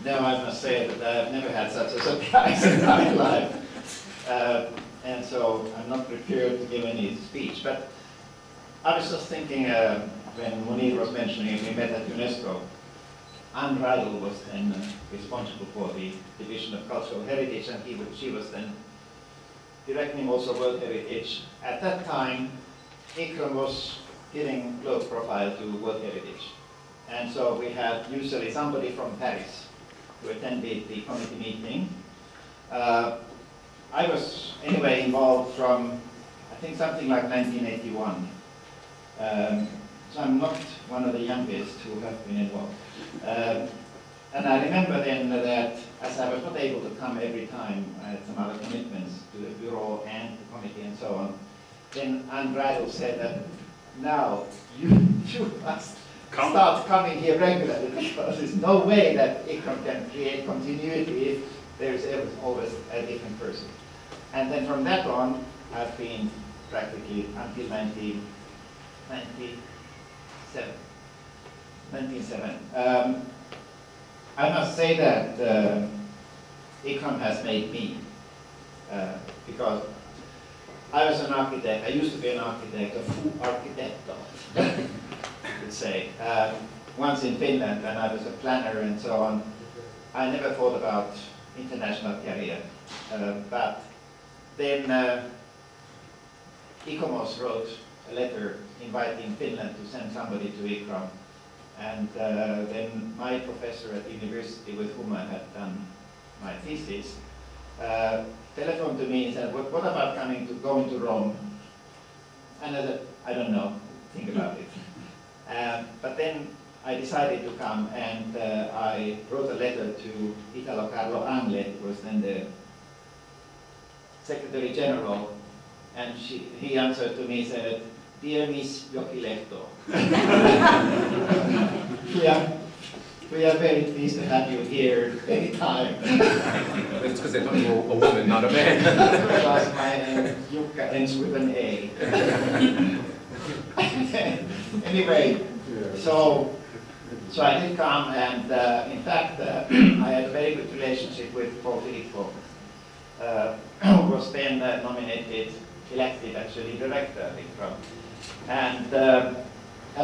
No, I must say that I've never had such a surprise in my life. And so I'm not prepared to give any speech. But I was just thinking, when Munir was mentioning we met at UNESCO, Anne Rydell was then responsible for the Division of Cultural Heritage, and she was then directing also World Heritage. At that time, ICCROM was giving close profile to World Heritage. And so we had usually somebody from Paris who attended the committee meeting. I was anyway involved from, I think, something like 1981. So I'm not one of the youngest who have been involved. And I remember then that as I was not able to come every time, I had some other commitments to the bureau and the committee and so on, then Anne Rydell said that now you must start coming here regularly, because there's no way that ICCROM can create continuity if there's always a different person. And then from that on, I've been practically until 1997. I must say that ICCROM has made me, because I was an architect. I used to be an architect, a fu architetto, I would say. Once in Finland, when I was a planner and so on, I never thought about international career. But then ICOMOS wrote a letter inviting Finland to send somebody to ICCROM. And then my professor at the university with whom I had done my thesis telephoned to me and said, what about going to Rome? And I said, I don't know, think about it. But then I decided to come, and I wrote a letter to Italo Carlo Angle, who was then the Secretary General, and he answered to me and said, "Dear Miss Jokilehto, we are very pleased to have you here anytime." It's because they thought you were a woman, not a man. Because my name Jukka ends with an A. Anyway, so I did come, and in fact, I had a very good relationship with Paul Filippo, who was then elected actually director of ICCROM. And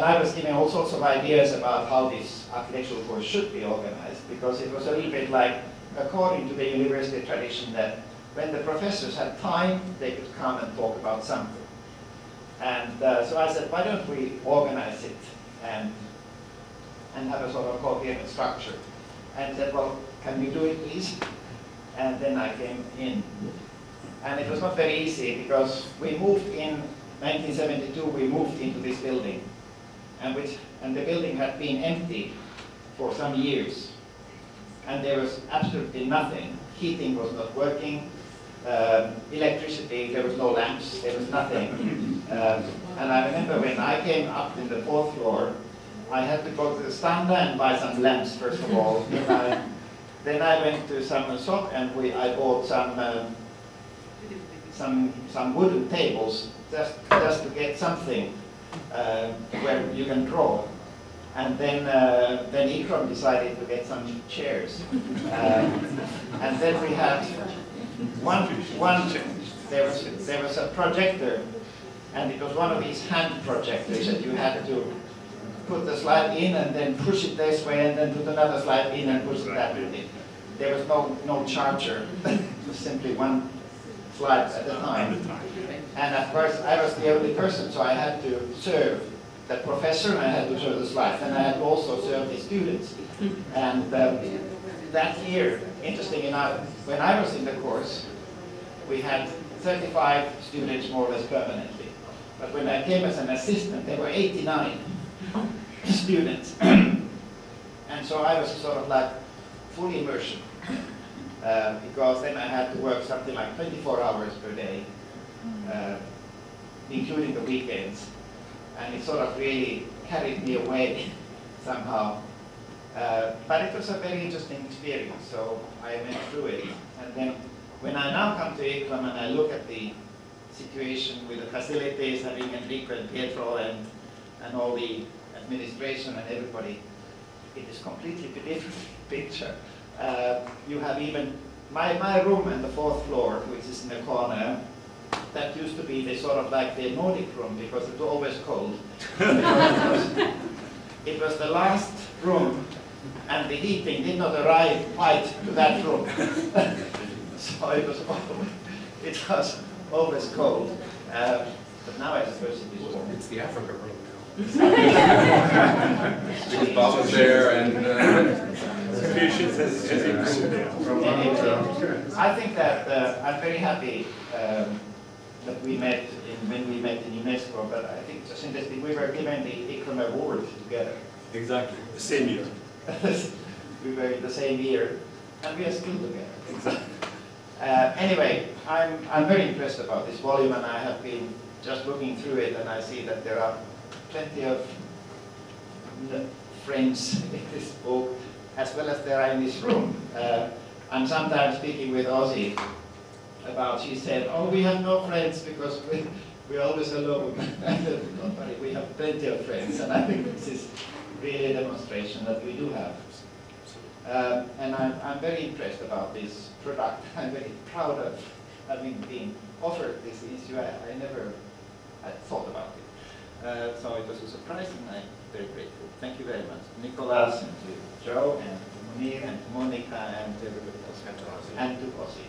I was giving all sorts of ideas about how this architectural course should be organized, because it was a little bit like, according to the university tradition, that when the professors had time, they could come and talk about something. And so I said, why don't we organize it and have a sort of coherent structure? And said, well, can you do it, please? And then I came in. And it was not very easy, because we moved in 1972, we moved into this building. And the building had been empty for some years. And there was absolutely nothing. Heating was not working. Electricity, there was no lamps, there was nothing. And I remember when I came up in the 4th floor, I had to go to the Standa and buy some lamps, first of all. Then I went to some shop, and I bought some wooden tables just to get something where you can draw. And then ICCROM decided to get some chairs. And then we had there was a projector, and it was one of these hand projectors that you had to put the slide in and then push it this way and then put another slide in and push it that way. There was no charger. It was simply one slide at a time. And of course, I was the only person, so I had to serve the professor and I had to serve the slides, and I had to also serve the students. And that year, interesting enough, when I was in the course, we had 35 students more or less permanently. But when I came as an assistant, there were 89 students. And so I was sort of like full immersion, because then I had to work something like 24 hours per day, including the weekends. And it sort of really carried me away somehow. But it was a very interesting experience, so I went through it. And then when I now come to ICCROM and I look at the situation with the facilities, having Enrico and Pietro and all the administration and everybody, it is completely different picture. You have even my room on the 4th floor, which is in the corner. That used to be the sort of like the Nordic room because it was always cold. It was the last room, and the heating did not arrive quite to that room. So it was always cold. But now I suppose it is warm. It's the Africa room now. Because Bob was there and Patience has improved. I think that I'm very happy that we met when we met in UNESCO, but I think just interesting, we were given the ICCROM award together. Exactly, the same year. We were in the same year, and we are still together. Exactly. Anyway, I'm very impressed about this volume, and I have been just looking through it, and I see that there are plenty of friends in this book, as well as there are in this room. I'm sometimes speaking with Ozzy about, she said, oh, we have no friends because we're always alone. Don't worry, we have plenty of friends, and I think this is really a demonstration that we do have. And I'm very impressed about this product. I'm very proud of having been offered this issue. I never had thought about it. So it was a surprise, and I'm very grateful. Thank you very much. Nicholas, and to Joe, and to Munir, and to Monica, and to everybody else. And to Ozzy.